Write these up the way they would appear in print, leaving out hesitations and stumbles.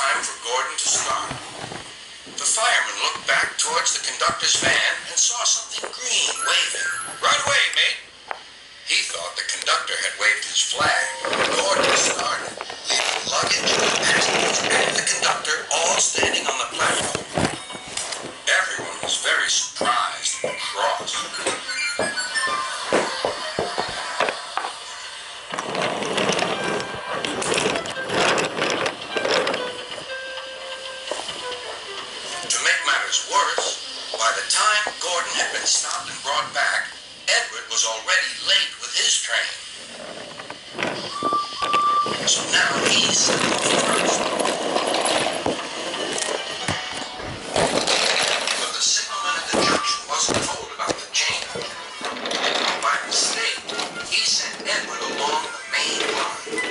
time for Gordon to start. The fireman looked back towards the conductor's van and saw something green waving. Right away, mate. He thought the conductor had waved his flag. Gordon started, leaving luggage, passengers, and the conductor all standing on the platform. Everyone was very surprised and cross. To make matters worse, by the time Gordon had been stopped and brought back, Edward was already late with his train. So now he set off first. But the signalman at the junction wasn't told about the change. By mistake, he sent Edward along the main line.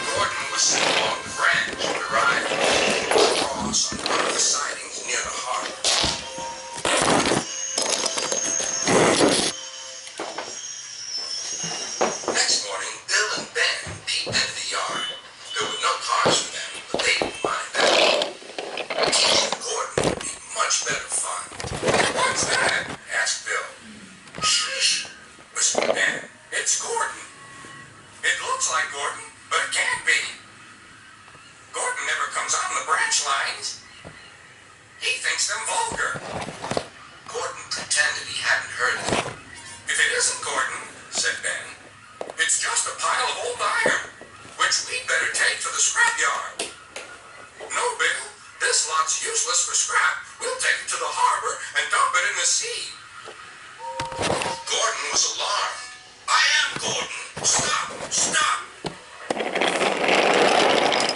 Gordon was sent along the branch and arrived across on one of the sidings near the harbor. Next morning, Bill and Ben peeped into the yard. There were no cars for them, but they didn't mind that. Teaching Gordon would be much better fun. "What's that?" asked Bill. "Shh," whispered Ben. "It's Gordon. It looks like Gordon, but it can't be. Gordon never comes on the branch lines. He thinks them vulgar." Gordon pretended he hadn't heard it. "If it isn't Gordon," said Ben, "it's just a pile of old iron, which we'd better take to the scrapyard." "No, Bill, this lot's useless for scrap. We'll take it to the harbor and dump it in the sea." Gordon was alarmed. "I am Gordon. Stop! Stop!"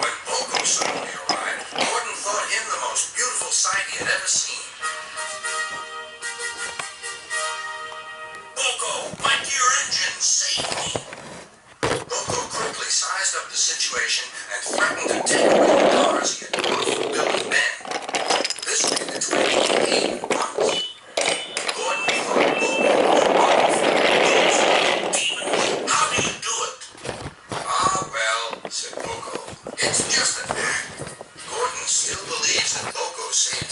When Bogo suddenly arrived, Gordon thought him the most beautiful sight he had ever seen. "Bogo, my dear engine, save me!" Bogo quickly sized up the situation and threatened to take away the cars he had bought from Bill and Ben. This made the twain hate at once. Gordon thought Bogo was wonderful. "Demons, how do you do it?" "Ah, well," said Bogo, "it's just an act." Gordon still believes that Bogo saved